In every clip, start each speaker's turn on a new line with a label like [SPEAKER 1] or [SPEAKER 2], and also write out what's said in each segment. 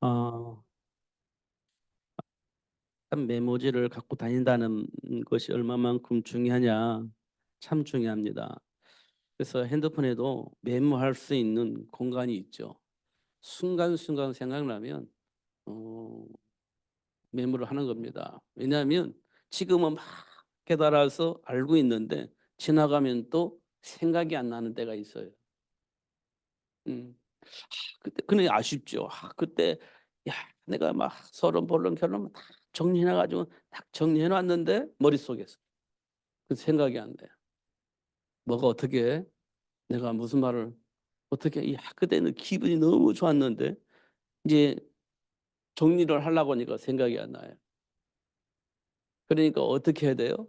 [SPEAKER 1] 어, 참 메모지를 갖고 다닌다는 것이 얼마만큼 중요하냐, 참 중요합니다. 그래서 핸드폰에도 메모할 수 있는 공간이 있죠. 순간순간 생각나면 어, 메모를 하는 겁니다. 왜냐하면 지금은 막 깨달아서 알고 있는데 지나가면 또 생각이 안 나는 때가 있어요. 음. 그때 그는 아쉽죠. 그때 야 내가 막 서론 본론 결론 다 정리해 가지고 딱 정리해 놨는데 머릿속에서 그 생각이 안 돼요. 뭐가 어떻게 내가 무슨 말을 어떻게 그때는 기분이 너무 좋았는데 이제 정리를 하려고 하니까 생각이 안 나요. 그러니까 어떻게 해야 돼요?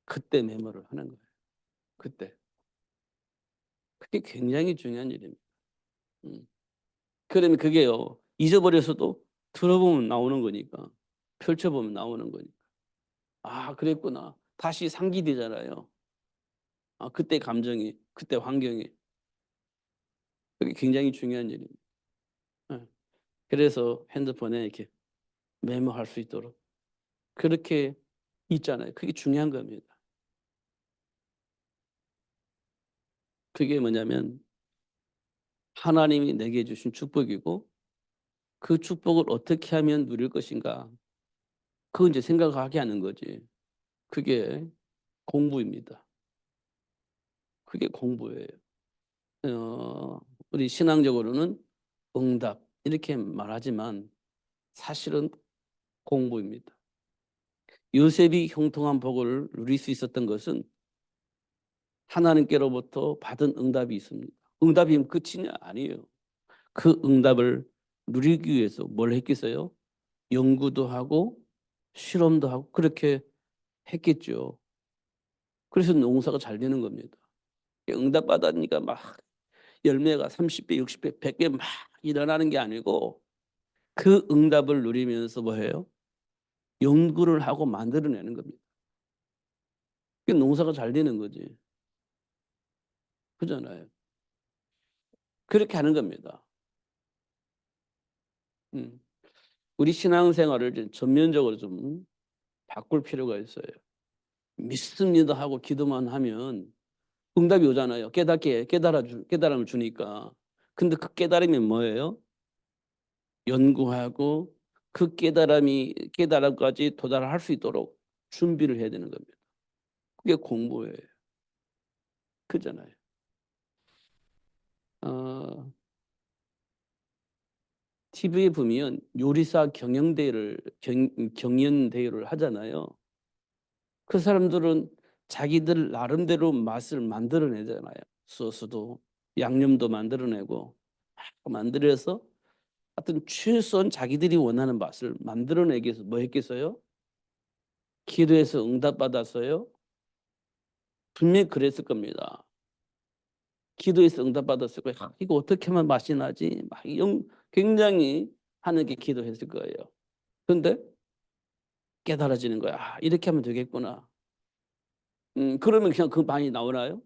[SPEAKER 1] 그때 메모를 하는 거예요. 그때. 그게 굉장히 중요한 일입니다. 음. 그러면 그게요. 잊어버려서도 들어보면 나오는 거니까. 펼쳐보면 나오는 거니까. 그랬구나. 다시 상기되잖아요. 그때 감정이, 그때 환경이. 그게 굉장히 중요한 일입니다. 예. 그래서 핸드폰에 이렇게 메모할 수 있도록 그렇게 있잖아요. 그게 중요한 겁니다. 그게 뭐냐면 하나님이 내게 주신 축복이고 그 축복을 어떻게 하면 누릴 것인가. 그거 이제 생각하게 하는 거지. 그게 공부입니다. 그게 공부예요. 우리 신앙적으로는 응답 이렇게 말하지만 사실은 공부입니다. 요셉이 형통한 복을 누릴 수 있었던 것은 하나님께로부터 받은 응답이 있습니다. 응답이면 끝이냐? 아니에요. 그 응답을 누리기 위해서 뭘 했겠어요? 연구도 하고 실험도 하고 그렇게 했겠죠. 그래서 농사가 잘 되는 겁니다. 응답 받으니까 막 열매가 30배, 60배, 100배 막 일어나는 게 아니고 그 응답을 누리면서 뭐 해요? 연구를 하고 만들어내는 겁니다. 그게 농사가 잘 되는 거지. 그잖아요. 그렇게 하는 겁니다. 음. 우리 신앙생활을 좀 전면적으로 좀 바꿀 필요가 있어요. 믿습니다 하고 기도만 하면 응답이 오잖아요. 깨달음을 주니까. 근데 그 깨달음이 뭐예요? 연구하고 그 깨달음까지 도달할 수 있도록 준비를 해야 되는 겁니다. 그게 공부예요. 그잖아요. 어, TV에 보면 요리사 경연 대회를 하잖아요. 그 사람들은 자기들 나름대로 맛을 만들어내잖아요. 소스도 양념도 만들어내고 만들어서 하여튼 최소한 자기들이 원하는 맛을 만들어내기 위해서 뭐 했겠어요? 기도해서 응답받았어요? 분명히 그랬을 겁니다. 기도해서 응답받았을 거예요. 이거 어떻게 하면 맛이 나지? 굉장히 하나님께 기도했을 거예요. 그런데 깨달아지는 거야. 이렇게 하면 되겠구나. 그러면 그냥 그 많이 나오나요?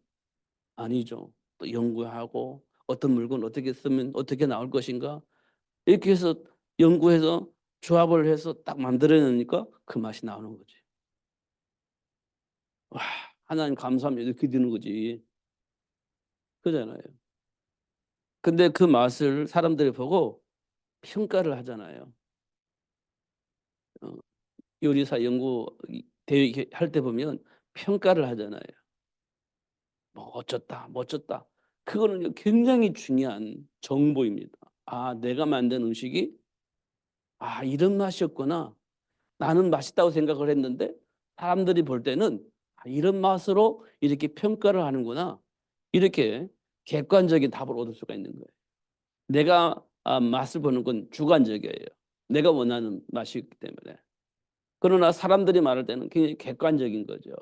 [SPEAKER 1] 아니죠. 또 연구하고 어떤 물건 어떻게 쓰면 어떻게 나올 것인가 이렇게 해서 연구해서 조합을 해서 딱 만들어내니까 그 맛이 나오는 거지. 와, 하나님 감사합니다. 이렇게 되는 거지. 그잖아요. 근데 그 맛을 사람들이 보고 평가를 하잖아요. 어, 요리사 연구 대회 할 때 보면 평가를 하잖아요. 뭐 어쩌다 멋졌다. 그거는 굉장히 중요한 정보입니다. 내가 만든 음식이 이런 맛이었구나. 나는 맛있다고 생각을 했는데 사람들이 볼 때는 이런 맛으로 이렇게 평가를 하는구나. 이렇게 객관적인 답을 얻을 수가 있는 거예요. 내가 맛을 보는 건 주관적이에요. 내가 원하는 맛이기 때문에. 그러나 사람들이 말할 때는 굉장히 객관적인 거죠.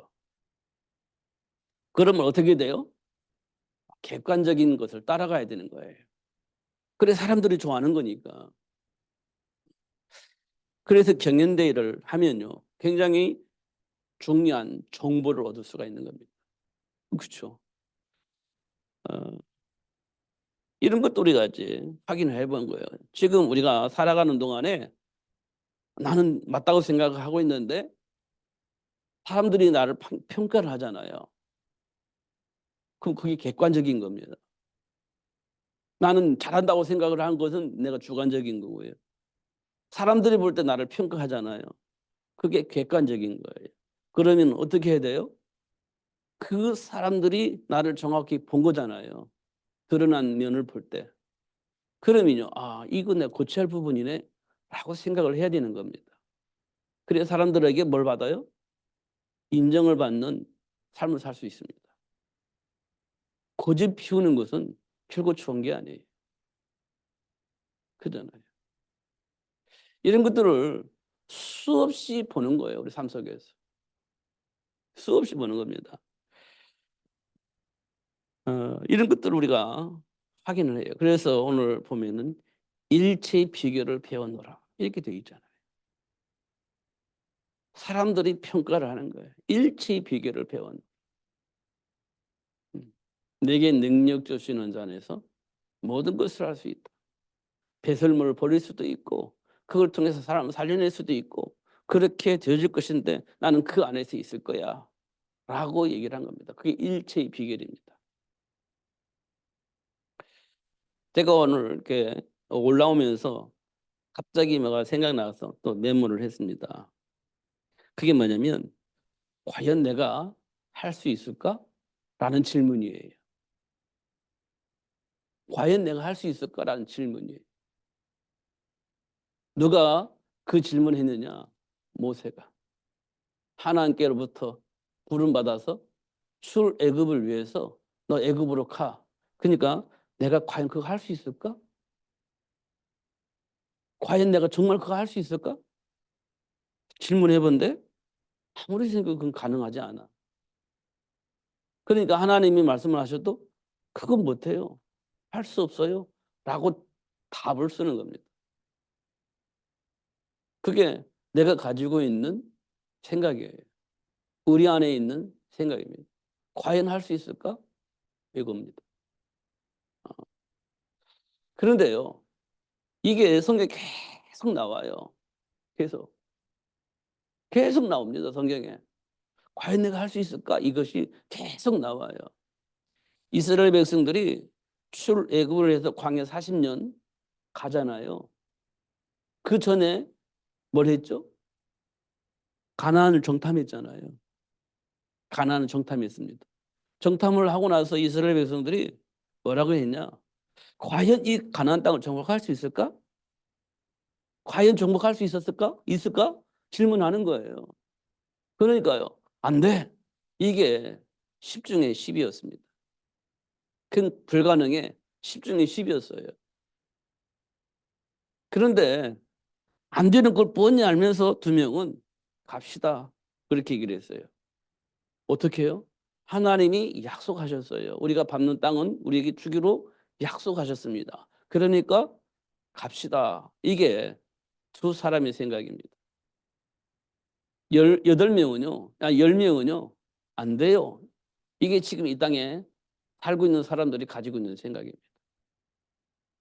[SPEAKER 1] 그러면 어떻게 돼요? 객관적인 것을 따라가야 되는 거예요. 그래 사람들이 좋아하는 거니까. 그래서 경연대회를 하면요. 굉장히 중요한 정보를 얻을 수가 있는 겁니다. 그렇죠. 이런 것도 우리가 이제 확인을 해본 거예요. 지금 우리가 살아가는 동안에 나는 맞다고 생각하고 있는데 사람들이 나를 평가를 하잖아요. 그럼 그게 객관적인 겁니다. 나는 잘한다고 생각을 한 것은 내가 주관적인 거고요. 사람들이 볼 때 나를 평가하잖아요. 그게 객관적인 거예요. 그러면 어떻게 해야 돼요? 그 사람들이 나를 정확히 본 거잖아요. 드러난 면을 볼 때. 그러면요, 아, 이거 내가 고쳐야 할 부분이네 라고 생각을 해야 되는 겁니다. 그래서 사람들에게 뭘 받아요? 인정을 받는 삶을 살 수 있습니다. 고집 피우는 것은 결코 좋은 게 아니에요. 그잖아요. 이런 것들을 수없이 보는 거예요. 우리 삶 속에서. 수없이 보는 겁니다. 이런 것들을 우리가 확인을 해요. 그래서 오늘 보면은 일체의 비결을 배워놓으라 이렇게 되어 있잖아요. 사람들이 평가를 하는 거예요. 일체의 비결을 배워놓으라. 내게 능력 주시는 자 안에서 모든 것을 할 수 있다. 배설물을 버릴 수도 있고 그걸 통해서 사람을 살려낼 수도 있고 그렇게 되어질 것인데 나는 그 안에서 있을 거야 라고 얘기를 한 겁니다. 그게 일체의 비결입니다. 제가 오늘 이렇게 올라오면서 갑자기 뭐가 생각나서 또 메모를 했습니다. 그게 뭐냐면 과연 내가 할 수 있을까? 라는 질문이에요. 과연 내가 할 수 있을까라는 질문이에요. 누가 그 질문했느냐? 모세가. 하나님께로부터 부름받아서 출애굽을 위해서 너 애굽으로 가. 그러니까 내가 과연 그거 할 수 있을까? 과연 내가 정말 그거 할 수 있을까? 질문해 본데 아무리 생각해도 그건 가능하지 않아. 그러니까 하나님이 말씀을 하셔도 그건 못해요. 할 수 없어요. 라고 답을 쓰는 겁니다. 그게 내가 가지고 있는 생각이에요. 우리 안에 있는 생각입니다. 과연 할 수 있을까? 이겁니다. 그런데요, 이게 성경에 계속 나와요. 계속. 계속 나옵니다. 성경에. 과연 내가 할 수 있을까? 이것이 계속 나와요. 이스라엘 백성들이 출애굽을 해서 광야 40년 가잖아요. 그 전에 뭘 했죠? 가나안을 정탐했잖아요. 가나안을 정탐했습니다. 정탐을 하고 나서 이스라엘 백성들이 뭐라고 했냐? 과연 이 가나안 땅을 정복할 수 있을까? 과연 정복할 수 있었을까? 있을까? 질문하는 거예요. 그러니까요. 안 돼. 이게 10 중에 10이었습니다. 그 불가능에 10 중에 10이었어요. 그런데 안 되는 걸 뻔히 알면서 두 명은 갑시다. 그렇게 얘기를 했어요. 어떻게 해요? 하나님이 약속하셨어요. 우리가 밟는 땅은 우리에게 주기로 약속하셨습니다. 그러니까 갑시다. 이게 두 사람의 생각입니다. 18명은요, 10명은요, 안 돼요. 이게 지금 이 땅에 살고 있는 사람들이 가지고 있는 생각입니다.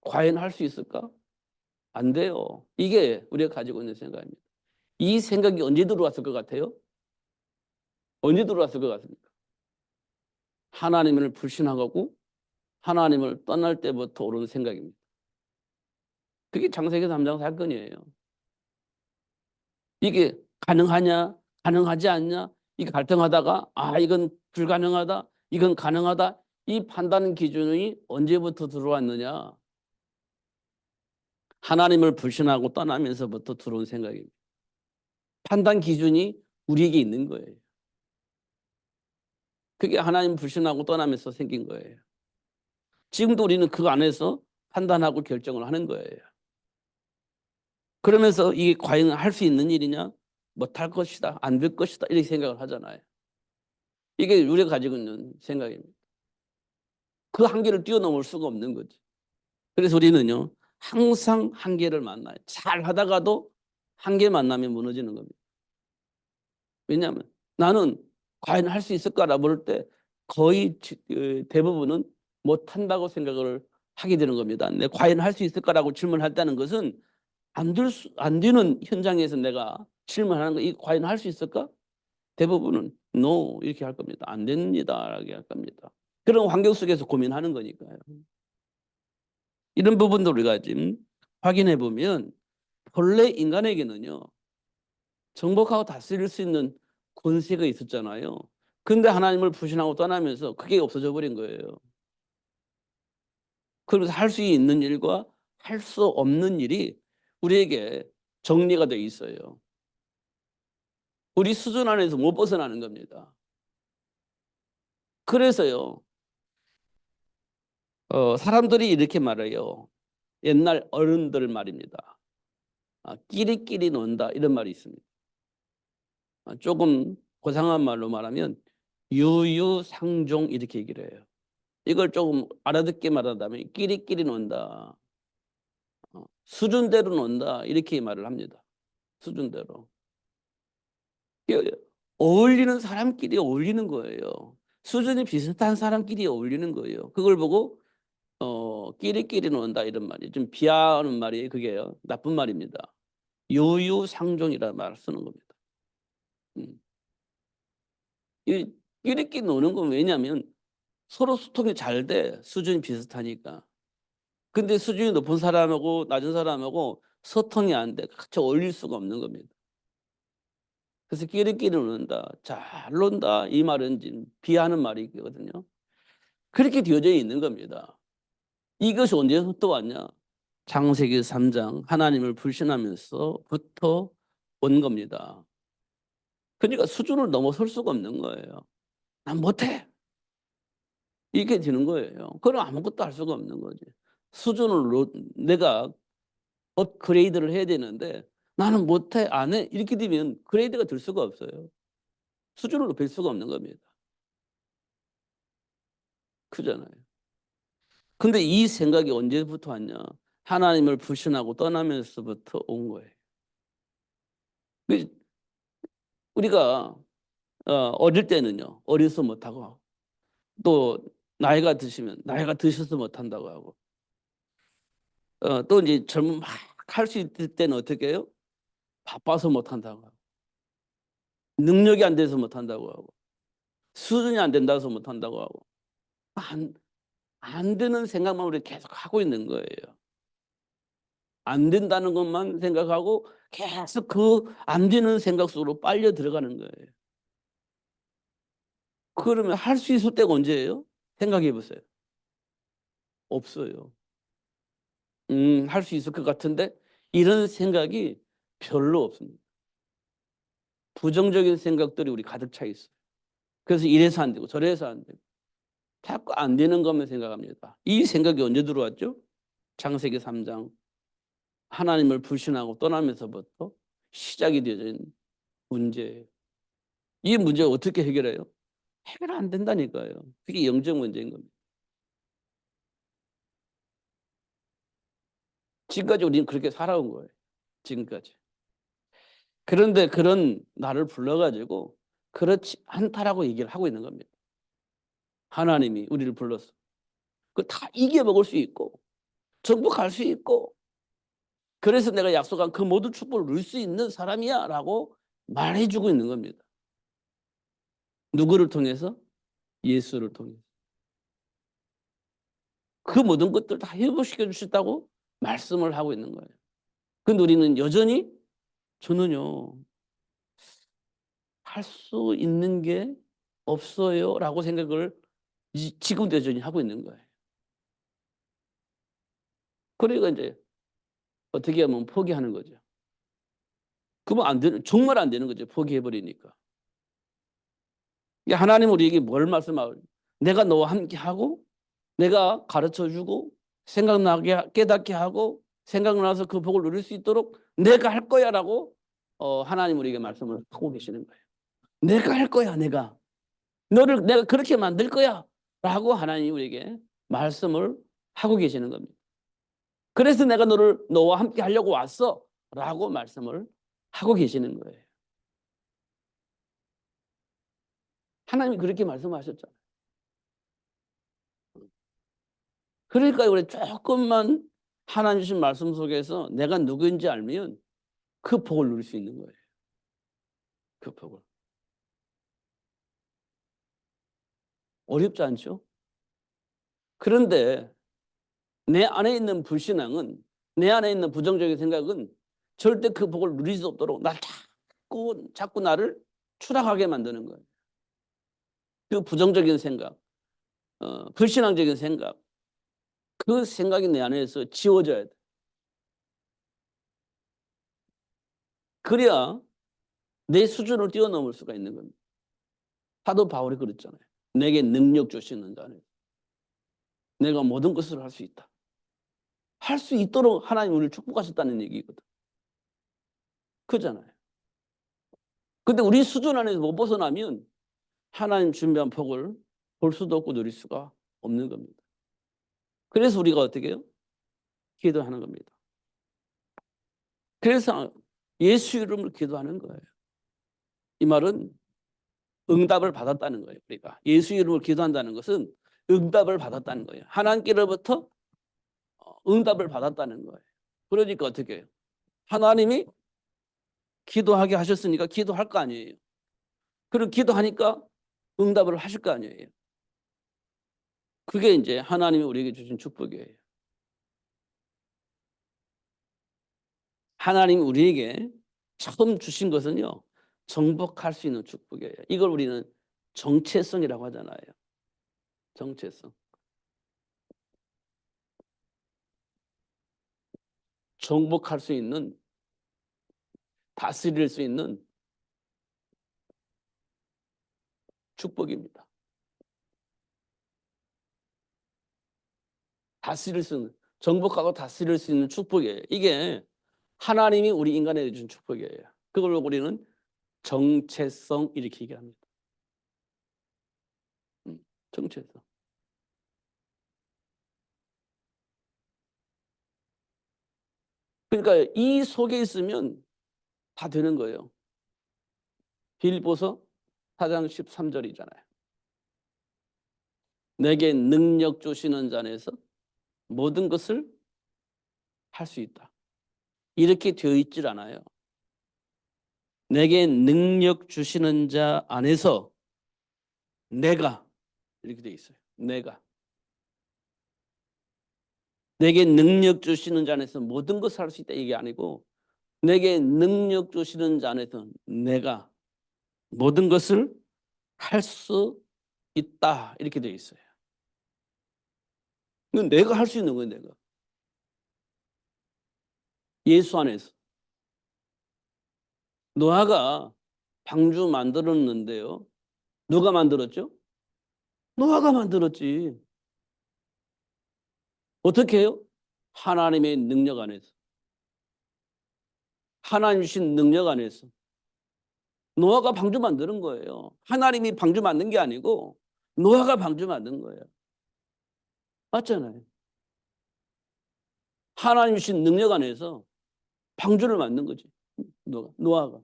[SPEAKER 1] 과연 할 수 있을까? 안 돼요. 이게 우리가 가지고 있는 생각입니다. 이 생각이 언제 들어왔을 것 같아요? 언제 들어왔을 것 같습니까? 하나님을 불신하고 하나님을 떠날 때부터 오는 생각입니다. 그게 창세기 3장 사건이에요. 이게 가능하냐, 가능하지 않냐, 이게 갈등하다가 이건 불가능하다, 이건 가능하다. 이 판단 기준이 언제부터 들어왔느냐? 하나님을 불신하고 떠나면서부터 들어온 생각입니다. 판단 기준이 우리에게 있는 거예요. 그게 하나님 불신하고 떠나면서 생긴 거예요. 지금도 우리는 그 안에서 판단하고 결정을 하는 거예요. 그러면서 이게 과연 할 수 있는 일이냐? 못할 것이다. 안 될 것이다. 이렇게 생각을 하잖아요. 이게 우리가 가지고 있는 생각입니다. 그 한계를 뛰어넘을 수가 없는 거지. 그래서 우리는요, 항상 한계를 만나요. 잘 하다가도 한계 만나면 무너지는 겁니다. 왜냐하면 나는 과연 할 수 있을까라 물을 때 거의 대부분은 못한다고 생각을 하게 되는 겁니다. 내 과연 할 수 있을까라고 질문했다는 것은 안 되는 현장에서 내가 질문하는 거, 이 과연 할 수 있을까? 대부분은 no 이렇게 할 겁니다. 안 됩니다. 이렇게 할 겁니다. 그런 환경 속에서 고민하는 거니까요. 이런 부분도 우리가 지금 확인해 보면 본래 인간에게는요, 정복하고 다스릴 수 있는 권세가 있었잖아요. 근데 하나님을 부신하고 떠나면서 그게 없어져 버린 거예요. 그러면서 할 수 있는 일과 할 수 없는 일이 우리에게 정리가 돼 있어요. 우리 수준 안에서 못 벗어나는 겁니다. 그래서요, 사람들이 이렇게 말해요. 옛날 어른들 말입니다. 끼리끼리 논다 이런 말이 있습니다. 조금 고상한 말로 말하면 유유상종 이렇게 얘기를 해요. 이걸 조금 알아듣게 말한다면 끼리끼리 논다. 수준대로 논다. 이렇게 말을 합니다. 수준대로. 어울리는 사람끼리 어울리는 거예요. 수준이 비슷한 사람끼리 어울리는 거예요. 그걸 보고 끼리끼리 논다 이런 말이 좀 비하하는 말이 그게요. 나쁜 말입니다. 유유상종이라는 말을 쓰는 겁니다. 음. 이 끼리끼리 노는 건 왜냐하면 서로 소통이 잘 돼. 수준이 비슷하니까. 근데 수준이 높은 사람하고 낮은 사람하고 소통이 안 돼. 같이 어울릴 수가 없는 겁니다. 그래서 끼리끼리 논다. 잘 논다. 이 말은 지금 비하하는 말이거든요. 그렇게 되어져 있는 겁니다. 이것이 언제부터 왔냐? 창세기 3장 하나님을 불신하면서부터 온 겁니다. 그러니까 수준을 넘어설 수가 없는 거예요. 난 못해. 이렇게 되는 거예요. 그럼 아무것도 할 수가 없는 거지. 수준을 내가 업그레이드를 해야 되는데 나는 못해, 안 해. 이렇게 되면 그레이드가 될 수가 없어요. 수준을 높일 수가 없는 겁니다. 그잖아요. 근데 이 생각이 언제부터 왔냐? 하나님을 불신하고 떠나면서부터 온 거예요. 우리가 어릴 때는요, 어려서 못하고, 또 나이가 드셔서 못한다고 하고, 또 이제 젊은 막 할 수 있을 때는 어떻게 해요? 바빠서 못한다고 하고, 능력이 안 돼서 못한다고 하고, 수준이 안 된다서 못한다고 하고, 안, 안 되는 생각만 우리 계속 하고 있는 거예요. 안 된다는 것만 생각하고 계속 그 안 되는 생각 속으로 빨려 들어가는 거예요. 그러면 할 수 있을 때가 언제예요? 생각해 보세요. 없어요. 할 수 있을 것 같은데 이런 생각이 별로 없습니다. 부정적인 생각들이 우리 가득 차 있어요. 그래서 이래서 안 되고 저래서 안 되고 자꾸 안 되는 것만 생각합니다. 이 생각이 언제 들어왔죠? 창세기 3장 하나님을 불신하고 떠나면서부터 시작이 되어진 문제예요. 이 문제 어떻게 해결해요? 해결 안 된다니까요. 그게 영적 문제인 겁니다. 지금까지 우리는 그렇게 살아온 거예요. 지금까지. 그런데 그런 나를 불러가지고 그렇지 않다라고 얘기를 하고 있는 겁니다. 하나님이 우리를 불러서. 그 다 이겨먹을 수 있고 정복할 수 있고 그래서 내가 약속한 그 모든 축복을 누릴 수 있는 사람이야 라고 말해주고 있는 겁니다. 누구를 통해서? 예수를 통해서. 그 모든 것들 다 회복시켜 주셨다고 말씀을 하고 있는 거예요. 근데 우리는 여전히 저는요 할 수 있는 게 없어요 라고 생각을 지금도 여전히 하고 있는 거예요. 그러니까 이제 어떻게 하면 포기하는 거죠. 그러면 안 되는, 정말 안 되는 거죠. 포기해버리니까. 하나님 우리에게 뭘 말씀하고 내가 너와 함께 하고 내가 가르쳐주고 생각나게 깨닫게 하고 생각나서 그 복을 누릴 수 있도록 내가 할 거야 라고 하나님 우리에게 말씀을 하고 계시는 거예요. 내가 할 거야. 너를 내가 그렇게 만들 거야 라고 하나님 우리에게 말씀을 하고 계시는 겁니다. 그래서 내가 너와 함께 하려고 왔어 라고 말씀을 하고 계시는 거예요. 하나님이 그렇게 말씀하셨잖아요. 그러니까 우리 조금만 하나님 주신 말씀 속에서 내가 누구인지 알면 그 복을 누릴 수 있는 거예요. 그 복을. 어렵지 않죠? 그런데 내 안에 있는 불신앙은, 내 안에 있는 부정적인 생각은 절대 그 복을 누릴 수 없도록 날 자꾸 나를 추락하게 만드는 거예요. 그 부정적인 생각, 불신앙적인 생각, 그 생각이 내 안에서 지워져야 돼. 그래야 내 수준을 뛰어넘을 수가 있는 겁니다. 사도 바울이 그랬잖아요. 내게 능력 주시는 자는 내가 모든 것을 할 수 있다. 할 수 있도록 하나님 우리를 축복하셨다는 얘기거든. 그잖아요. 근데 우리 수준 안에서 못 벗어나면 하나님 준비한 복을 볼 수도 없고 누릴 수가 없는 겁니다. 그래서 우리가 어떻게 해요? 기도하는 겁니다. 그래서 예수 이름으로 기도하는 거예요. 이 말은 응답을 받았다는 거예요. 우리가 예수 이름으로 기도한다는 것은 응답을 받았다는 거예요. 하나님께로부터 응답을 받았다는 거예요. 그러니까 어떻게 해요? 하나님이 기도하게 하셨으니까 기도할 거 아니에요. 그리고 기도하니까 응답을 하실 거 아니에요. 그게 이제 하나님이 우리에게 주신 축복이에요. 하나님이 우리에게 처음 주신 것은요, 정복할 수 있는 축복이에요. 이걸 우리는 정체성이라고 하잖아요. 정체성. 정복할 수 있는, 다스릴 수 있는 축복입니다. 다스릴 수 있는, 정복하고 다스릴 수 있는 축복이에요. 이게 하나님이 우리 인간에게 준 축복이에요. 그걸 우리는 정체성 이렇게 얘기합니다. 정체성. 그러니까 이 속에 있으면 다 되는 거예요. 빌보서 4장 13절이잖아요. 내게 능력 주시는 자 안에서 모든 것을 할 수 있다. 이렇게 되어 있질 않아요. 내게 능력 주시는 자 안에서 내가 이렇게 되어 있어요. 내게 능력 주시는 자 안에서 모든 것을 할 수 있다 이게 아니고 내게 능력 주시는 자 안에서 내가 모든 것을 할 수 있다 이렇게 되어 있어요. 이건 내가 할 수 있는 거예요. 내가. 예수 안에서. 노아가 방주 만들었는데요. 누가 만들었죠? 노아가 만들었지. 어떻게 해요? 하나님의 능력 안에서. 하나님 주신 능력 안에서. 노아가 방주 만드는 거예요. 하나님이 방주 만든 게 아니고 노아가 방주 만든 거예요. 맞잖아요. 하나님 주신 능력 안에서 방주를 만든 거지. 노아가.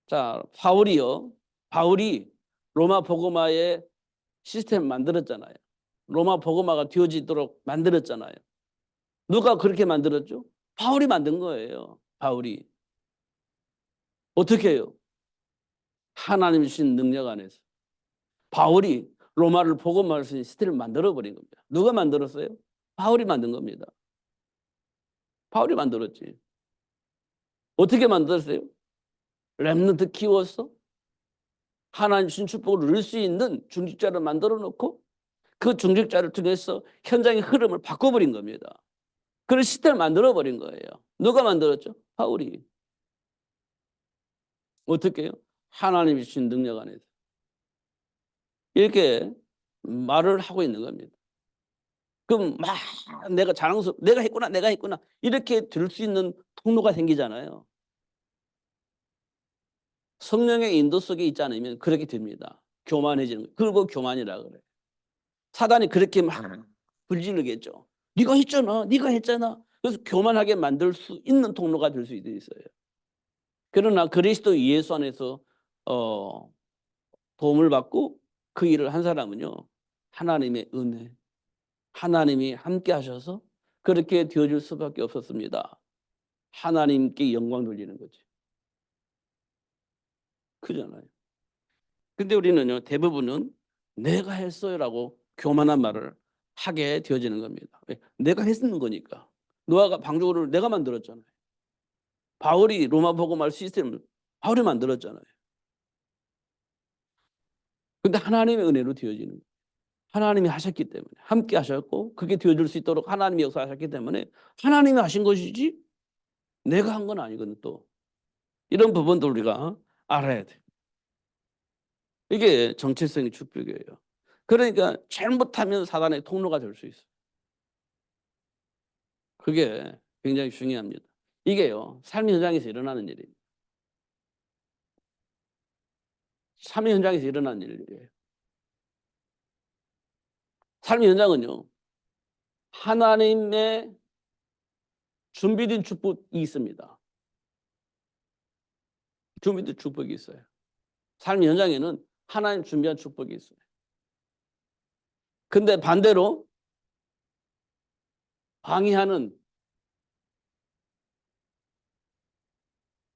[SPEAKER 1] 자, 바울이 로마 복음화의 시스템 만들었잖아요. 로마 복음화가 되어지도록 만들었잖아요. 누가 그렇게 만들었죠? 바울이 만든 거예요. 바울이. 어떻게 해요? 하나님 주신 능력 안에서. 바울이 로마를 복음화할 수 있는 시스템을 만들어버린 겁니다. 누가 만들었어요? 바울이 만든 겁니다. 바울이 만들었지. 어떻게 만들었어요? 렘넌트 키워서 하나님 주신 축복을 누릴 수 있는 중직자를 만들어 놓고 그 중직자를 통해서 현장의 흐름을 바꿔버린 겁니다. 그런 시스템을 만들어버린 거예요. 누가 만들었죠? 바울이. 어떻게 해요? 하나님이 주신 능력 안에서. 이렇게 말을 하고 있는 겁니다. 그럼 막 내가 내가 했구나 이렇게 들 수 있는 통로가 생기잖아요. 성령의 인도 속에 있지 않으면 그렇게 됩니다. 교만해지는 거예요. 그리고 교만이라 그래요. 사단이 그렇게 막 불지르겠죠. 네가 했잖아. 그래서 교만하게 만들 수 있는 통로가 될 수 있어요. 그러나 그리스도 예수 안에서 도움을 받고 그 일을 한 사람은요. 하나님의 은혜, 하나님이 함께 하셔서 그렇게 되어질 수밖에 없었습니다. 하나님께 영광 돌리는 거지. 그잖아요. 근데 우리는요, 대부분은 내가 했어요라고 교만한 말을 하게 되어지는 겁니다. 왜? 내가 했는 거니까. 노아가 방주를 내가 만들었잖아요. 바울이 로마 복음할 시스템을 바울이 만들었잖아요. 근데 하나님의 은혜로 되어지는 거예요. 하나님이 하셨기 때문에, 함께 하셨고 그게 되어질 수 있도록 하나님이 역사하셨기 때문에 하나님이 하신 것이지 내가 한 건 아니거든. 또 이런 부분도 우리가 알아야 돼. 이게 정체성의 축복이에요. 그러니까 잘못하면 사단의 통로가 될 수 있어요. 그게 굉장히 중요합니다. 이게요, 삶의 현장에서 일어나는 일입니다. 삶의 현장에서 일어나는 일이에요. 삶의 현장은요, 하나님의 준비된 축복이 있습니다. 준비된 축복이 있어요. 삶의 현장에는 하나님 준비한 축복이 있어요. 근데 반대로 방해하는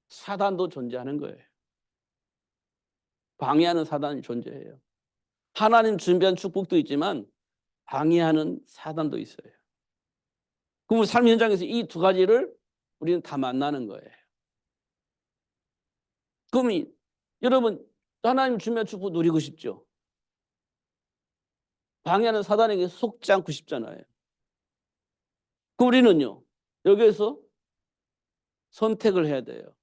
[SPEAKER 1] 사단도 존재하는 거예요. 방해하는 사단이 존재해요. 하나님 준비한 축복도 있지만 방해하는 사단도 있어요. 그럼 삶 현장에서 이 두 가지를 우리는 다 만나는 거예요. 그럼 여러분 하나님 준비한 축복 누리고 싶죠? 방해하는 사단에게 속지 않고 싶잖아요. 그럼 우리는요, 여기에서 선택을 해야 돼요.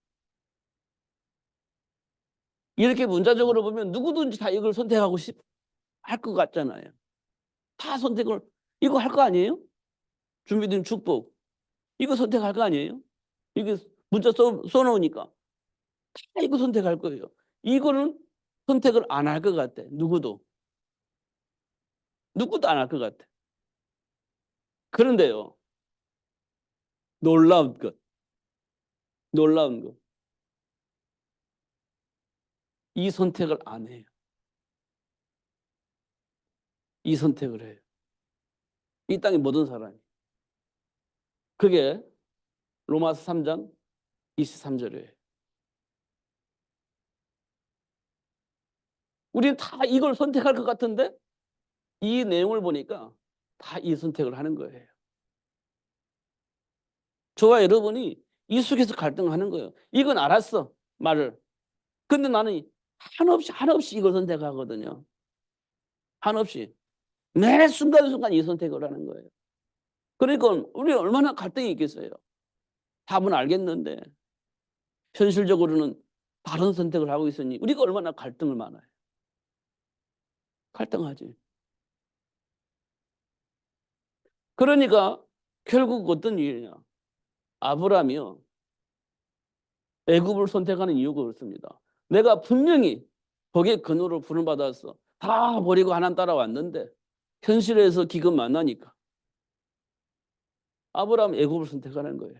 [SPEAKER 1] 이렇게 문자적으로 보면 누구든지 다 이걸 선택하고 할 것 같잖아요. 다 선택을 이거 할 거 아니에요? 준비된 축복 이거 선택할 거 아니에요? 이게 문자 써놓으니까 다 이거 선택할 거예요. 이거는 선택을 안 할 것 같아. 누구도 안 할 것 같아. 그런데요, 놀라운 것, 이 선택을 안 해요. 이 선택을 해요. 이 땅의 모든 사람이. 그게 로마서 3장 23절이에요. 우리는 다 이걸 선택할 것 같은데 이 내용을 보니까 다 이 선택을 하는 거예요. 저와 여러분이 이 속에서 갈등하는 거예요. 이건 알았어, 말을. 근데 나는 한없이 이걸 선택하거든요. 한없이. 매 순간순간 이 선택을 하는 거예요. 그러니까 우리 얼마나 갈등이 있겠어요. 답은 알겠는데 현실적으로는 다른 선택을 하고 있으니 우리가 얼마나 갈등을 많아요. 갈등하지. 그러니까 결국 어떤 일이냐. 아브라함이요, 애굽을 선택하는 이유가 그렇습니다. 내가 분명히 복의 근원으로 부름받아서 다 버리고 하나님 따라왔는데 현실에서 기근 만나니까 아브라함 애굽을 선택하는 거예요.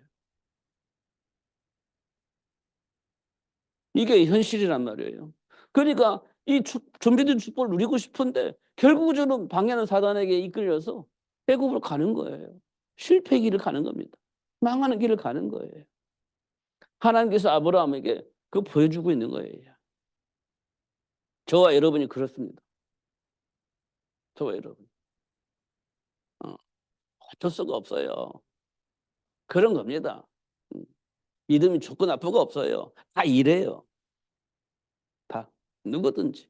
[SPEAKER 1] 이게 현실이란 말이에요. 그러니까 이 준비된 축복을 누리고 싶은데 결국 저는 방해하는 사단에게 이끌려서 애굽으로 가는 거예요. 실패의 길을 가는 겁니다. 망하는 길을 가는 거예요. 하나님께서 아브라함에게 그거 보여주고 있는 거예요. 저와 여러분이 그렇습니다. 저와 여러분. 어쩔 수가 없어요. 그런 겁니다. 믿음이 좋고 나쁘고 없어요. 다 이래요. 다. 누구든지.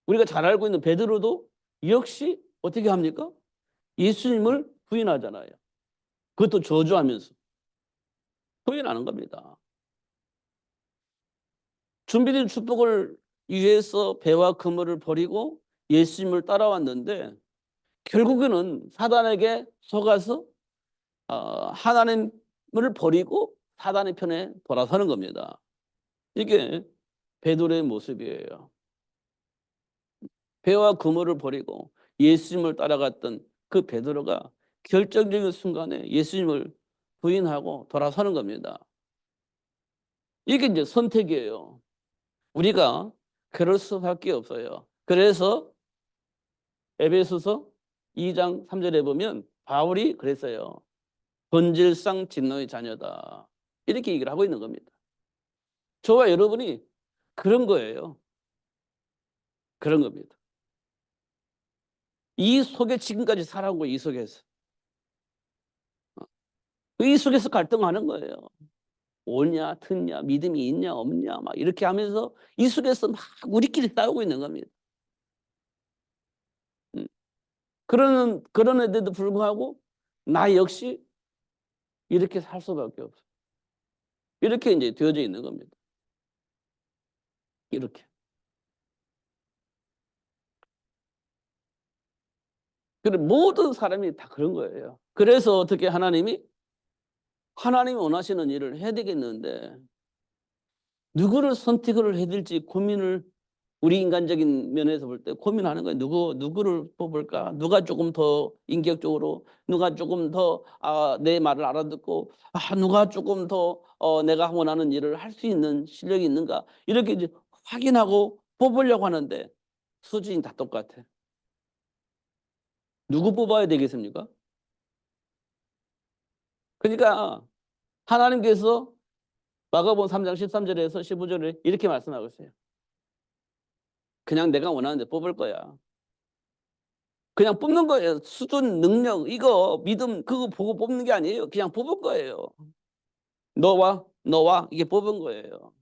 [SPEAKER 1] 우리가 잘 알고 있는 베드로도 역시 어떻게 합니까? 예수님을 부인하잖아요. 그것도 저주하면서 부인하는 겁니다. 준비된 축복을 위해서 배와 그물을 버리고 예수님을 따라왔는데 결국에는 사단에게 속아서 하나님을 버리고 사단의 편에 돌아서는 겁니다. 이게 베드로의 모습이에요. 배와 그물을 버리고 예수님을 따라갔던 그 베드로가 결정적인 순간에 예수님을 부인하고 돌아서는 겁니다. 이게 이제 선택이에요. 우리가 그럴 수밖에 없어요. 그래서 에베소서 2장 3절에 보면 바울이 그랬어요. 본질상 진노의 자녀다. 이렇게 얘기를 하고 있는 겁니다. 저와 여러분이 그런 거예요. 그런 겁니다. 이 속에 지금까지 살아온 거예요. 이 속에서. 이 속에서 갈등하는 거예요. 옳냐, 틀냐, 믿음이 있냐, 없냐, 막 이렇게 하면서 이 속에서 막 우리끼리 싸우고 있는 겁니다. 그런 애들도 불구하고 나 역시 이렇게 살 수밖에 없어. 이렇게 이제 되어져 있는 겁니다. 이렇게. 그래 모든 사람이 다 그런 거예요. 그래서 어떻게 하나님이 원하시는 일을 해야 되겠는데 누구를 선택을 해야 될지 고민을 우리 인간적인 면에서 볼 때 고민하는 거예요. 누구를 뽑을까? 누가 조금 더 인격적으로, 누가 조금 더 내 말을 알아듣고, 누가 조금 더 내가 원하는 일을 할 수 있는 실력이 있는가? 이렇게 이제 확인하고 뽑으려고 하는데 수준이 다 똑같아. 누구 뽑아야 되겠습니까? 그러니까 하나님께서 마가복음 3장 13절에서 15절에 이렇게 말씀하고 있어요. 그냥 내가 원하는 데 뽑을 거야. 그냥 뽑는 거예요. 수준, 능력, 이거 믿음 그거 보고 뽑는 게 아니에요. 그냥 뽑을 거예요. 너와 이게 뽑은 거예요.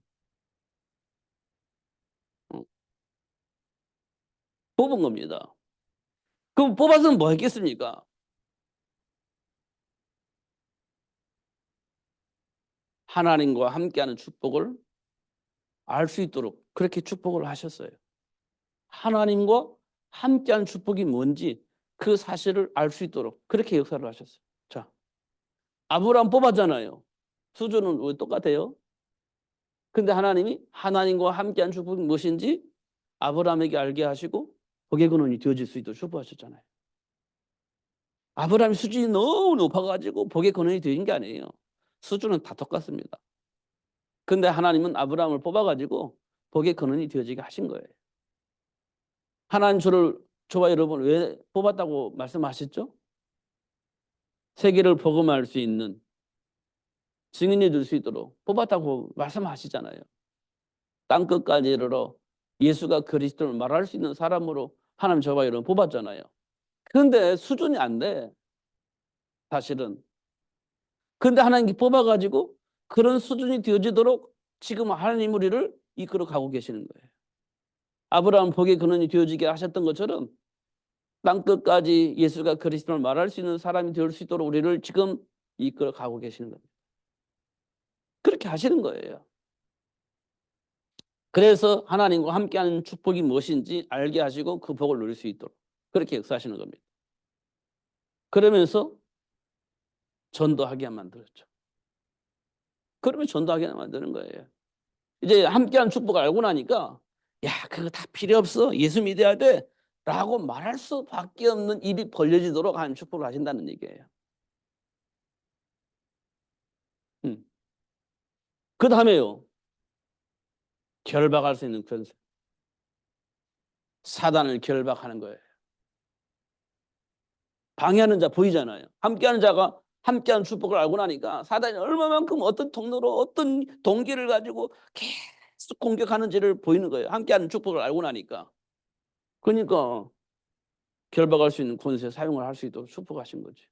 [SPEAKER 1] 뽑은 겁니다. 그럼 뽑아서는 뭐 했겠습니까? 하나님과 함께하는 축복을 알 수 있도록 그렇게 축복을 하셨어요. 하나님과 함께하는 축복이 뭔지 그 사실을 알 수 있도록 그렇게 역사를 하셨어요. 자, 아브라함 뽑았잖아요. 수준은 왜 똑같아요? 근데 하나님이 하나님과 함께한 축복이 무엇인지 아브라함에게 알게 하시고 복의 근원이 되어질 수 있도록 축복하셨잖아요. 아브라함의 수준이 너무 높아가지고 복의 근원이 되는 게 아니에요. 수준은 다 똑같습니다. 근데 하나님은 아브라함을 뽑아가지고 복의 근원이 되어지게 하신 거예요. 하나님 저와 여러분 왜 뽑았다고 말씀하셨죠? 세계를 복음할 수 있는 증인이 될 수 있도록 뽑았다고 말씀하시잖아요. 땅끝까지 이르러 예수가 그리스도를 말할 수 있는 사람으로 하나님 저와 여러분 뽑았잖아요. 그런데 수준이 안 돼. 사실은. 근데 하나님이 뽑아가지고 그런 수준이 되어지도록 지금 하나님 우리를 이끌어 가고 계시는 거예요. 아브라함 복의 근원이 되어지게 하셨던 것처럼 땅끝까지 예수가 그리스도를 말할 수 있는 사람이 될 수 있도록 우리를 지금 이끌어 가고 계시는 겁니다. 그렇게 하시는 거예요. 그래서 하나님과 함께하는 축복이 무엇인지 알게 하시고 그 복을 누릴 수 있도록 그렇게 역사하시는 겁니다. 그러면서 전도하게 만들었죠. 그러면 전도하게 만드는 거예요. 이제 함께하는 축복을 알고 나니까 야 그거 다 필요 없어. 예수 믿어야 돼. 라고 말할 수밖에 없는 입이 벌려지도록 하나님 축복을 하신다는 얘기예요. 그 다음에요. 결박할 수 있는 권세. 사단을 결박하는 거예요. 방해하는 자 보이잖아요. 함께하는 자가 함께하는 축복을 알고 나니까 사단이 얼마만큼 어떤 통로로 어떤 동기를 가지고 계속 공격하는지를 보이는 거예요. 함께하는 축복을 알고 나니까. 그러니까 결박할 수 있는 권세 사용을 할 수 있도록 축복하신 거지.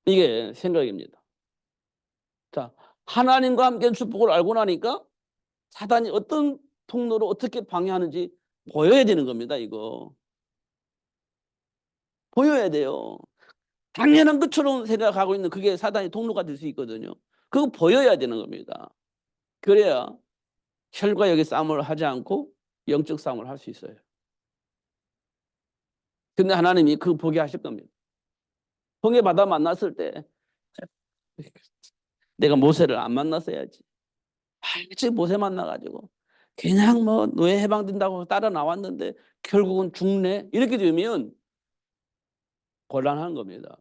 [SPEAKER 1] 이게 생각입니다. 자, 하나님과 함께하는 축복을 알고 나니까 사단이 어떤 통로로 어떻게 방해하는지 보여야 되는 겁니다. 이거. 보여야 돼요. 당연한 것처럼 생각하고 있는 그게 사단의 통로가 될 수 있거든요. 그거 보여야 되는 겁니다. 그래야 혈과 육의 싸움을 하지 않고 영적 싸움을 할 수 있어요. 근데 하나님이 그 보게 하실 겁니다. 홍해 바다 만났을 때 내가 모세를 안 만났어야지. 일찍 모세 만나가지고 그냥 뭐 노예 해방된다고 따라 나왔는데 결국은 죽네. 이렇게 되면 곤란한 겁니다.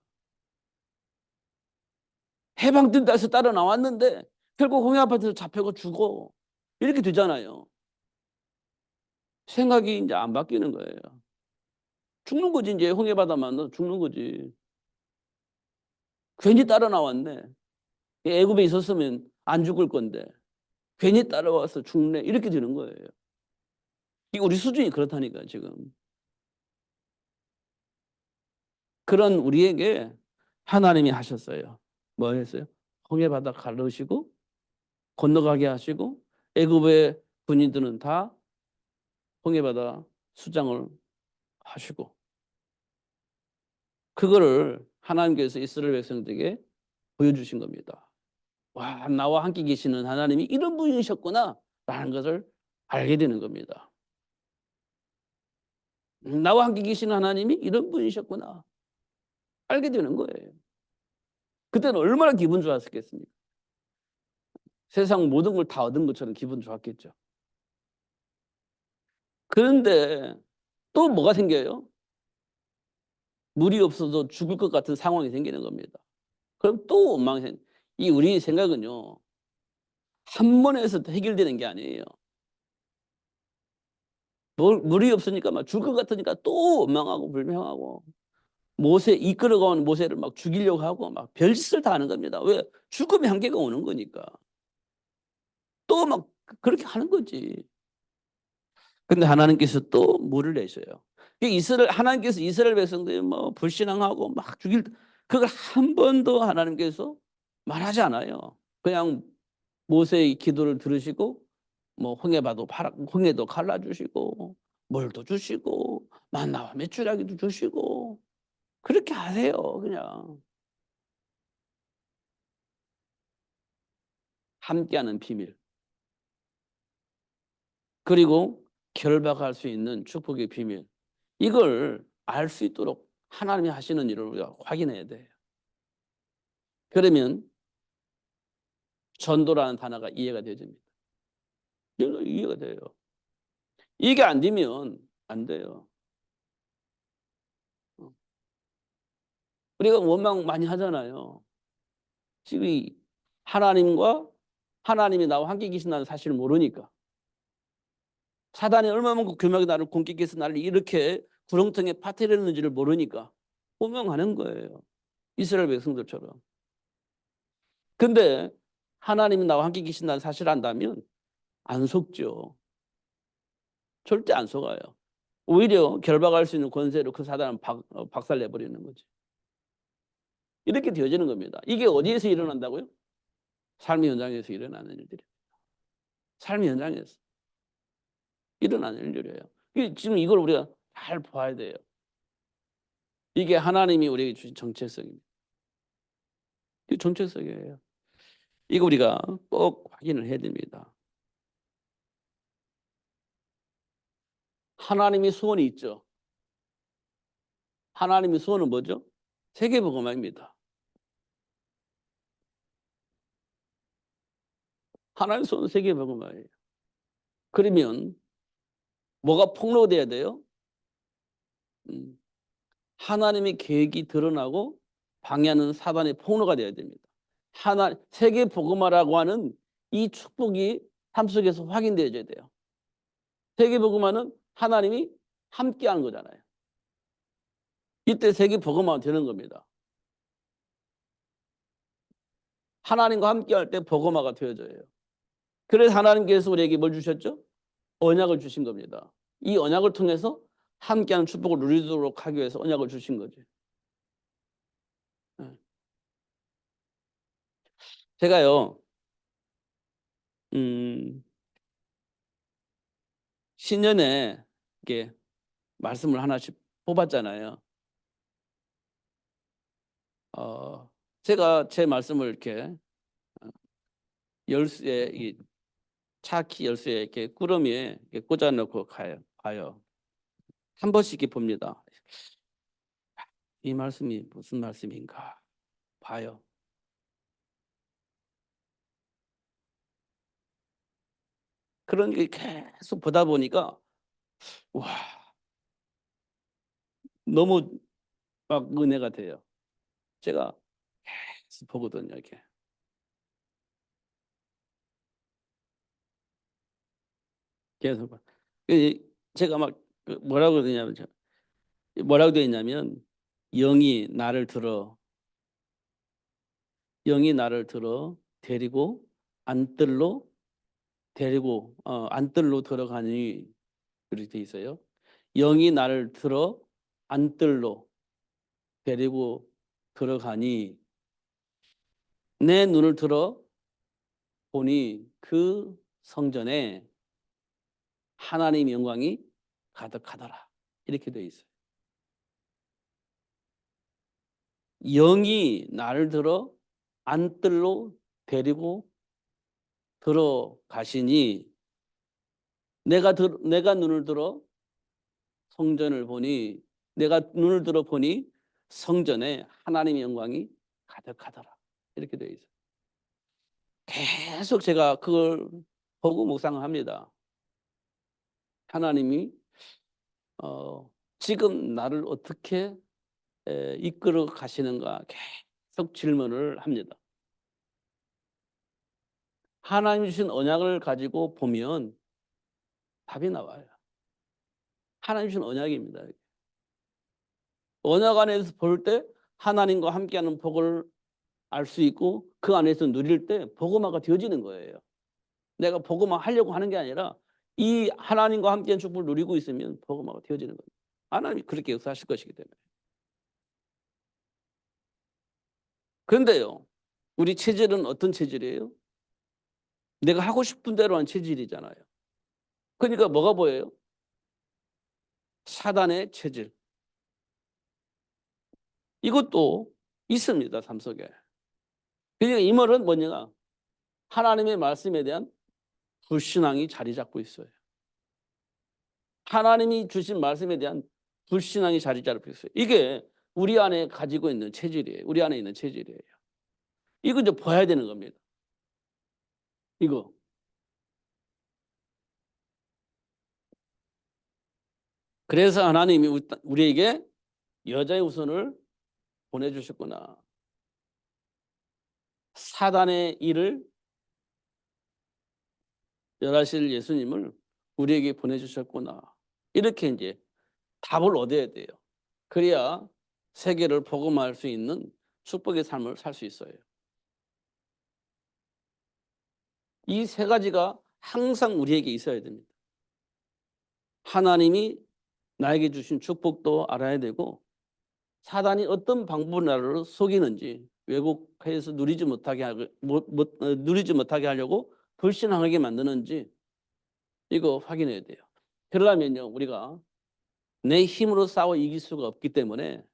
[SPEAKER 1] 해방된다 해서 따라 나왔는데 결국 홍해 앞에서 잡혀고 죽어. 이렇게 되잖아요. 생각이 이제 안 바뀌는 거예요. 죽는 거지. 이제 홍해바다 만나서 죽는 거지. 괜히 따라 나왔네. 애굽에 있었으면 안 죽을 건데 괜히 따라와서 죽네. 이렇게 되는 거예요. 이 우리 수준이 그렇다니까 지금. 그런 우리에게 하나님이 하셨어요. 뭐 했어요? 홍해바다 가르시고 건너가게 하시고 애굽의 군인들은 다 홍해바다 수장을 하시고 그거를 하나님께서 이스라엘 백성들에게 보여주신 겁니다. 와, 나와 함께 계시는 하나님이 이런 분이셨구나라는 것을 알게 되는 겁니다. 나와 함께 계시는 하나님이 이런 분이셨구나 알게 되는 거예요. 그때는 얼마나 기분 좋았겠습니까? 세상 모든 걸 다 얻은 것처럼 기분 좋았겠죠. 그런데 또 뭐가 생겨요? 물이 없어서 죽을 것 같은 상황이 생기는 겁니다. 그럼 또 원망이 생겨요. 이 우리 생각은요. 한 번에 해서 해결되는 게 아니에요. 물이 없으니까 막 죽을 것 같으니까 또 원망하고 불평하고 모세 이끌어가는 모세를 막 죽이려고 하고 막 별짓을 다 하는 겁니다. 왜? 죽음의 한계가 오는 거니까. 또 막 그렇게 하는 거지. 근데 하나님께서 또 물을 내셔요. 하나님께서 이스라엘 백성들이 뭐 불신앙하고 막 죽일 그걸 한 번도 하나님께서 말하지 않아요. 그냥 모세의 기도를 들으시고 뭐 홍해도 갈라 주시고 물도 주시고 만나와 메추라기도 주시고 그렇게 하세요. 그냥 함께하는 비밀. 그리고 결박할 수 있는 축복의 비밀. 이걸 알 수 있도록 하나님이 하시는 일을 우리가 확인해야 돼요. 그러면 전도라는 단어가 이해가 되집니다. 이해가 돼요. 이게 안 되면 안 돼요. 우리가 원망 많이 하잖아요. 지금 하나님과 하나님이 나와 함께 계신다는 사실을 모르니까 사단이 얼마만큼 교묘하게 나를 공격해서 나를 이렇게 구렁텅이에 파뜨렸는지를 모르니까 원망하는 거예요. 이스라엘 백성들처럼. 근데 하나님이 나와 함께 계신다는 사실을 안다면 안 속죠. 절대 안 속아요. 오히려 결박할 수 있는 권세로 그 사단을 박살내버리는 거지. 이렇게 되어지는 겁니다. 이게 어디에서 일어난다고요? 삶의 현장에서 일어나는 일들이에요. 삶의 현장에서 일어나는 일들이에요. 지금 이걸 우리가 잘 봐야 돼요. 이게 하나님이 우리에게 주신 정체성입니다. 이 정체성이에요. 이거 우리가 꼭 확인을 해야 됩니다. 하나님의 소원이 있죠. 하나님의 소원은 뭐죠? 세계복음화입니다. 하나님의 소원은 세계복음화예요. 그러면 뭐가 폭로돼야 돼요? 하나님의 계획이 드러나고 방해하는 사단의 폭로가 돼야 됩니다. 세계복음화라고 하는 이 축복이 삶 속에서 확인되어져야 돼요. 세계복음화는 하나님이 함께하는 거잖아요. 이때 세계복음화가 되는 겁니다. 하나님과 함께할 때 복음화가 되어져요. 그래서 하나님께서 우리에게 뭘 주셨죠? 언약을 주신 겁니다. 이 언약을 통해서 함께하는 축복을 누리도록 하기 위해서 언약을 주신 거죠. 제가요, 신년에 이렇게 말씀을 하나씩 뽑았잖아요. 제가 제 말씀을 이렇게 열쇠에 이 차키 열쇠에 이렇게 꾸러미에 이렇게 꽂아놓고 가요. 한 번씩 이렇게 봅니다. 이 말씀이 무슨 말씀인가 봐요. 그런 게 계속 보다 보니까 와 너무 막 은혜가 돼요. 제가 계속 보거든요. 이렇게 계속 봐. 제가 막 뭐라고 되냐면 뭐라고 되어 있냐면 영이 나를 들어 데리고 안뜰로 안뜰로 들어가니 그렇게 돼 있어요. 영이 나를 들어 안뜰로 데리고 들어가니 내 눈을 들어 보니 그 성전에 하나님 영광이 가득하더라. 이렇게 되어 있어요. 영이 나를 들어 안뜰로 데리고 들어가시니 내가 눈을 들어 성전을 보니 내가 눈을 들어 보니 성전에 하나님의 영광이 가득하더라. 이렇게 되어 있어요. 계속 제가 그걸 보고 묵상을 합니다. 하나님이 지금 나를 어떻게 이끌어 가시는가 계속 질문을 합니다. 하나님 주신 언약을 가지고 보면 답이 나와요. 하나님 주신 언약입니다. 언약 안에서 볼 때 하나님과 함께하는 복을 알 수 있고 그 안에서 누릴 때 복음화가 되어지는 거예요. 내가 복음화 하려고 하는 게 아니라 이 하나님과 함께한 축복을 누리고 있으면 복음화가 되어지는 겁니다. 하나님이 그렇게 역사하실 것이기 때문에. 그런데요, 우리 체질은 어떤 체질이에요? 내가 하고 싶은 대로 한 체질이잖아요. 그러니까 뭐가 보여요? 사단의 체질. 이것도 있습니다, 삶 속에. 그러니까 이 말은 뭐냐? 하나님의 말씀에 대한 불신앙이 자리 잡고 있어요. 하나님이 주신 말씀에 대한 불신앙이 자리 잡고 있어요. 이게 우리 안에 가지고 있는 체질이에요. 우리 안에 있는 체질이에요. 이거 이제 봐야 되는 겁니다. 이거. 그래서 하나님이 우리에게 여자의 후손을 보내주셨구나. 사단의 일을 멸하실 예수님을 우리에게 보내주셨구나. 이렇게 이제 답을 얻어야 돼요. 그래야 세계를 복음화할 수 있는 축복의 삶을 살 수 있어요. 이 세 가지가 항상 우리에게 있어야 됩니다. 하나님이 나에게 주신 축복도 알아야 되고 사단이 어떤 방법으로 나를 속이는지 왜곡해서 누리지 못하게 하려고 불신앙하게 만드는지 이거 확인해야 돼요. 그러려면요 우리가 내 힘으로 싸워 이길 수가 없기 때문에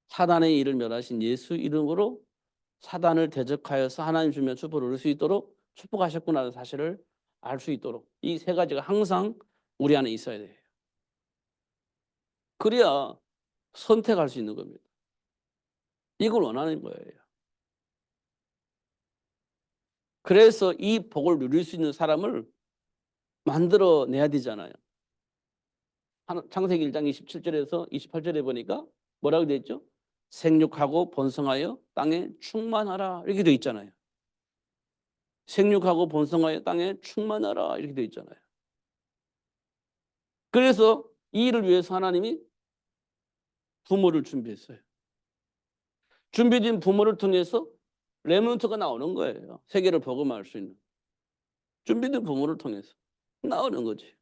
[SPEAKER 1] 사단의 일을 멸하신 예수 이름으로 사단을 대적하여서 하나님 주면 축복을 얻을 수 있도록 축복하셨구나라는 사실을 알 수 있도록 이 세 가지가 항상 우리 안에 있어야 돼요. 그래야 선택할 수 있는 겁니다. 이걸 원하는 거예요. 그래서 이 복을 누릴 수 있는 사람을 만들어내야 되잖아요. 창세기 1장 27절에서 28절에 보니까 뭐라고 되어 있죠? 생육하고 번성하여 땅에 충만하라 이렇게 되어 있잖아요. 생육하고 번성하여 땅에 충만하라 이렇게 되어 있잖아요. 그래서 이 일을 위해서 하나님이 부모를 준비했어요. 준비된 부모를 통해서 렘넌트가 나오는 거예요. 세계를 복음화할 수 있는. 준비된 부모를 통해서 나오는 거지.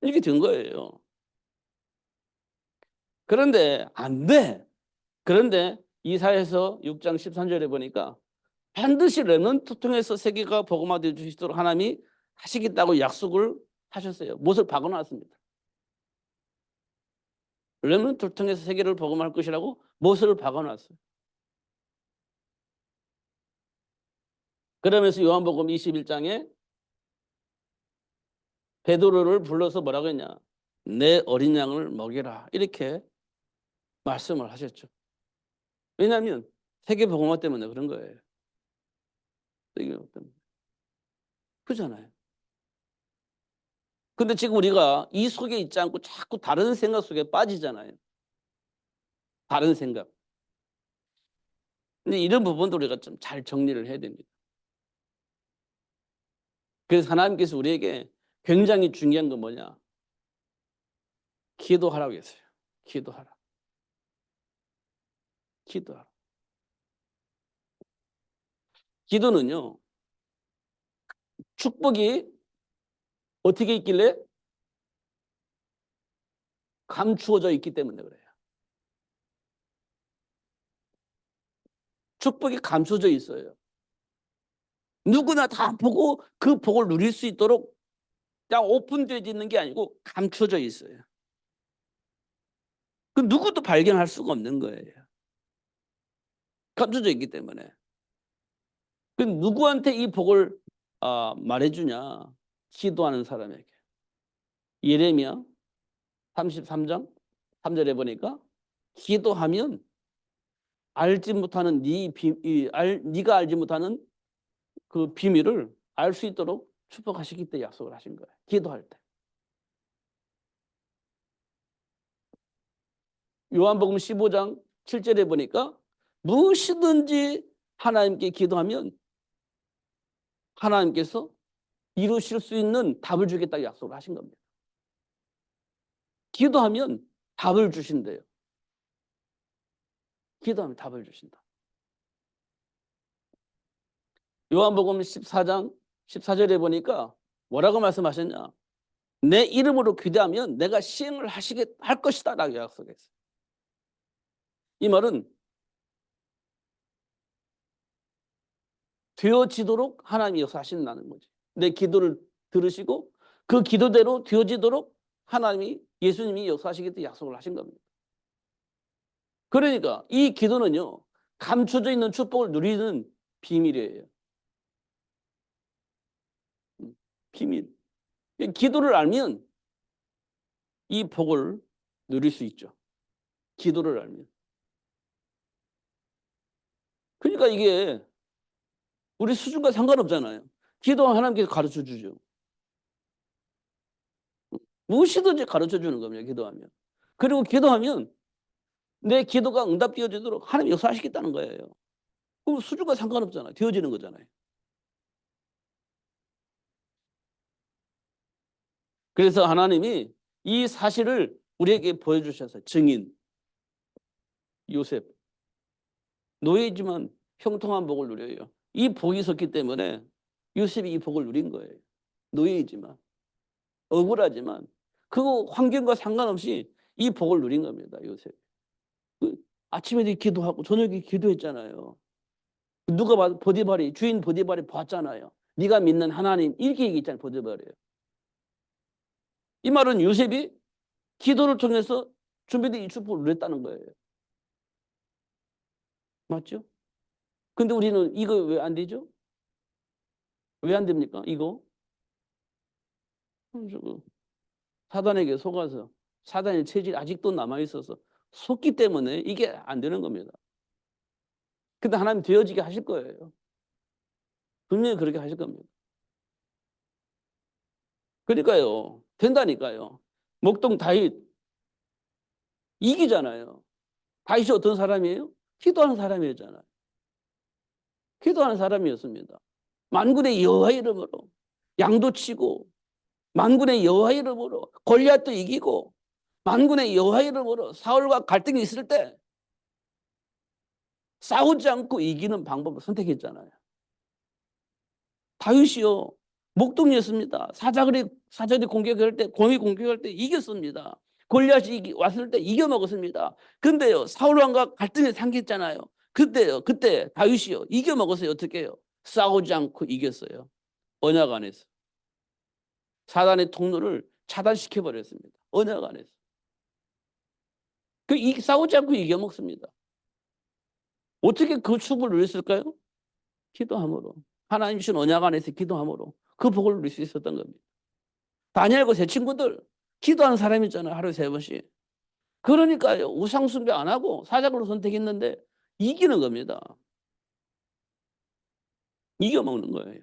[SPEAKER 1] 이렇게 된 거예요. 그런데 안 돼. 그런데 이사야서 6장 13절에 보니까 반드시 렘넌트 통해서 세계가 복음화되어 주시도록 하나님이 하시겠다고 약속을 하셨어요. 못을 박아놨습니다. 렘넌트를 통해서 세계를 복음할 것이라고 못을 박아놨어요. 그러면서 요한복음 21장에 베드로를 불러서 뭐라고 했냐? 내 어린 양을 먹여라. 이렇게 말씀을 하셨죠. 왜냐하면 세계 복음화 때문에 그런 거예요. 세계 복음화 때문에. 그렇잖아요. 근데 지금 우리가 이 속에 있지 않고 자꾸 다른 생각 속에 빠지잖아요. 다른 생각. 근데 이런 부분도 우리가 좀 잘 정리를 해야 됩니다. 그래서 하나님께서 우리에게 굉장히 중요한 건 뭐냐? 기도하라고 했어요. 기도하라. 기도하라. 기도는요, 축복이 어떻게 있길래? 감추어져 있기 때문에 그래요. 축복이 감춰져 있어요. 누구나 다 보고 그 복을 누릴 수 있도록 그냥 오픈되어 있는 게 아니고 감춰져 있어요. 그 누구도 발견할 수가 없는 거예요. 감춰져 있기 때문에. 그 누구한테 이 복을 말해주냐? 기도하는 사람에게. 예레미야 33장 3절에 보니까 기도하면 알지 못하는 네가 알지 못하는 그 비밀을 알 수 있도록 축복하시기 때문에 약속을 하신 거예요. 기도할 때. 요한복음 15장 7절에 보니까 무엇이든지 하나님께 기도하면 하나님께서 이루실 수 있는 답을 주겠다고 약속을 하신 겁니다. 기도하면 답을 주신대요. 기도하면 답을 주신다. 요한복음 14장 14절에 보니까 뭐라고 말씀하셨냐? 내 이름으로 기도하면 내가 시행을 할 것이다 라고 약속했어요. 이 말은 되어지도록 하나님이 역사하신다는 거지. 내 기도를 들으시고 그 기도대로 되어지도록 하나님이 예수님이 역사하시겠다 약속을 하신 겁니다. 그러니까 이 기도는요, 감춰져 있는 축복을 누리는 비밀이에요. 비밀. 기도를 알면 이 복을 누릴 수 있죠. 기도를 알면. 그러니까 이게 우리 수준과 상관없잖아요. 기도하면 하나님께서 가르쳐 주죠. 무엇이든지 가르쳐 주는 겁니다. 기도하면. 그리고 기도하면 내 기도가 응답되어지도록 하나님 역사하시겠다는 거예요. 그럼 수준과 상관없잖아요. 되어지는 거잖아요. 그래서 하나님이 이 사실을 우리에게 보여주셔서 증인 요셉 노예지만 형통한 복을 누려요. 이 복이 있었기 때문에 요셉이 이 복을 누린 거예요. 노예이지만 억울하지만 그 환경과 상관없이 이 복을 누린 겁니다. 요셉. 아침에 기도하고 저녁에 기도했잖아요. 누가 봐도 보디발이 주인 보디발이 봤잖아요. 네가 믿는 하나님 이렇게 얘기했잖아요. 보디발이에요. 이 말은 요셉이 기도를 통해서 준비된 이 축복을 누렸다는 거예요. 맞죠? 근데 우리는 이거 왜 안 되죠? 왜 안 됩니까? 이거 사단에게 속아서 사단의 체질이 아직도 남아있어서 속기 때문에 이게 안 되는 겁니다. 근데 하나님 되어지게 하실 거예요. 분명히 그렇게 하실 겁니다. 그러니까요. 된다니까요. 목동 다윗 이기잖아요. 다윗이 어떤 사람이에요? 기도하는 사람이었잖아요. 기도하는 사람이었습니다. 만군의 여호와 이름으로 양도 치고 만군의 여호와 이름으로 골리앗도 이기고 만군의 여호와 이름으로 사울과 갈등이 있을 때 싸우지 않고 이기는 방법을 선택했잖아요. 다윗이요. 목동이었습니다. 사자들이 공이 공격할 때 이겼습니다. 골리앗이 왔을 때 이겨먹었습니다. 근데요, 사울왕과 갈등이 생겼잖아요. 그때 다윗이요. 이겨먹었어요. 어떻게 해요? 싸우지 않고 이겼어요. 언약 안에서. 사단의 통로를 차단시켜버렸습니다. 언약 안에서. 싸우지 않고 이겨먹습니다. 어떻게 그 축복을 누렸을까요? 기도함으로. 하나님 주신 언약 안에서 기도함으로 그 복을 누릴 수 있었던 겁니다. 다니엘과 제 친구들 기도하는 사람이잖아요. 하루에 3번씩. 그러니까요. 우상 숭배 안 하고 사자굴로 선택했는데 이기는 겁니다. 이겨먹는 거예요.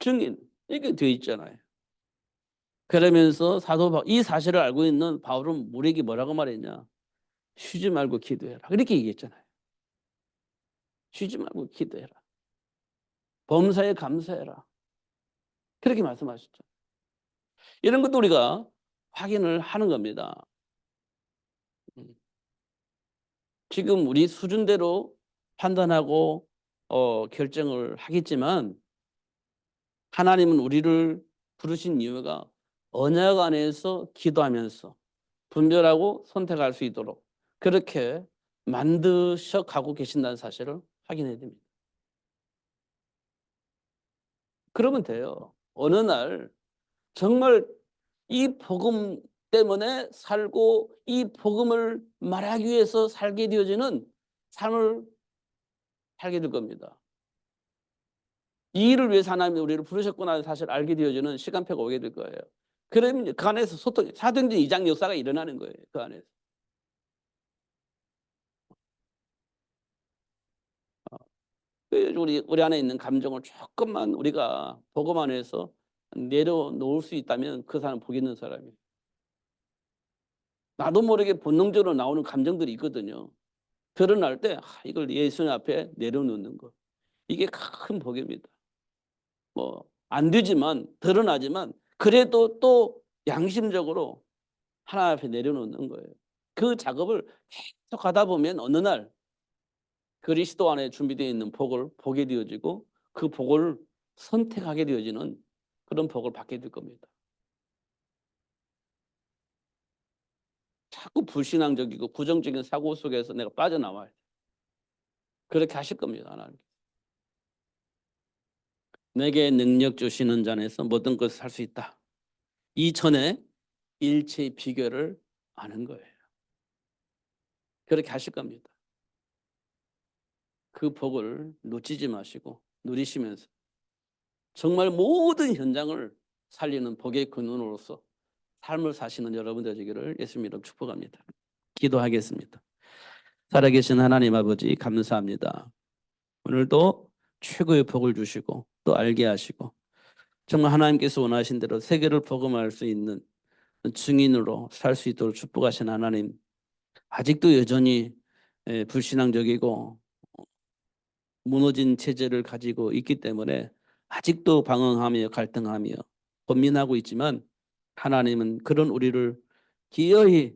[SPEAKER 1] 증인. 이렇게 되어 있잖아요. 그러면서 이 사실을 알고 있는 바울은 우리에게 뭐라고 말했냐. 쉬지 말고 기도해라. 이렇게 얘기했잖아요. 쉬지 말고 기도해라. 범사에 감사해라. 그렇게 말씀하셨죠. 이런 것도 우리가 확인을 하는 겁니다. 음. 지금 우리 수준대로 판단하고 결정을 하겠지만 하나님은 우리를 부르신 이유가 언약 안에서 기도하면서 분별하고 선택할 수 있도록 그렇게 만드셔 가고 계신다는 사실을 확인해야 됩니다. 그러면 돼요. 어느 날 정말 이 복음 때문에 살고 이 복음을 말하기 위해서 살게 되어지는 삶을 살게 될 겁니다. 이 일을 위해서 하나님이 우리를 부르셨구나 사실 알게 되어지는 시간표가 오게 될 거예요. 그러면 그 안에서 소통, 사도행전 2장 역사가 일어나는 거예요. 그 안에서. 우리 안에 있는 감정을 조금만 우리가 복음 안에서 내려놓을 수 있다면 그 사람은 복 있는 사람이에요. 나도 모르게 본능적으로 나오는 감정들이 있거든요. 드러날 때 이걸 예수님 앞에 내려놓는 거. 이게 큰 복입니다. 뭐 안 되지만 드러나지만 그래도 또 양심적으로 하나님 앞에 내려놓는 거예요. 그 작업을 계속 하다 보면 어느 날 그리스도 안에 준비되어 있는 복을 보게 되어지고 그 복을 선택하게 되어지는 그런 복을 받게 될 겁니다. 자꾸 불신앙적이고 부정적인 사고 속에서 내가 빠져나와야 돼. 그렇게 하실 겁니다. 하나님. 내게 능력 주시는 자에서 모든 것을 할 수 있다. 이전에 일체의 비결을 아는 거예요. 그렇게 하실 겁니다. 그 복을 놓치지 마시고 누리시면서 정말 모든 현장을 살리는 복의 근원으로서 삶을 사시는 여러분들 되기를 예수님 이름 축복합니다. 기도하겠습니다. 살아계신 하나님 아버지 감사합니다. 오늘도 최고의 복을 주시고 또 알게 하시고 정말 하나님께서 원하신 대로 세계를 복음할 수 있는 증인으로 살 수 있도록 축복하신 하나님, 아직도 여전히 불신앙적이고 무너진 체제를 가지고 있기 때문에 아직도 방황하며 갈등하며 고민하고 있지만 하나님은 그런 우리를 기어이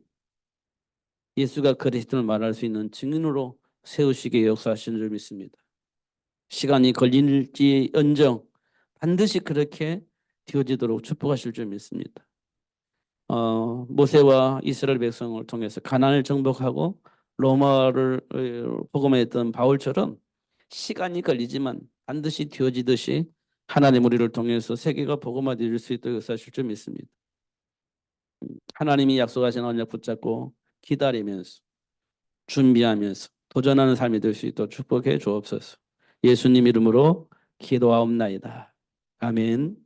[SPEAKER 1] 예수가 그리스도를 말할 수 있는 증인으로 세우시기에 역사하시는 줄 믿습니다. 시간이 걸릴지언정 반드시 그렇게 되어지도록 축복하실 줄 믿습니다. 모세와 이스라엘 백성을 통해서 가나안을 정복하고 로마를 복음했던 바울처럼 시간이 걸리지만 반드시 되어지듯이 하나님 우리를 통해서 세계가 복음화될 수 있도록 역사하실 줄 믿습니다. 하나님이 약속하신 언약 붙잡고 기다리면서 준비하면서 도전하는 삶이 될 수 있도록 축복해 주옵소서. 예수님 이름으로 기도하옵나이다. 아멘.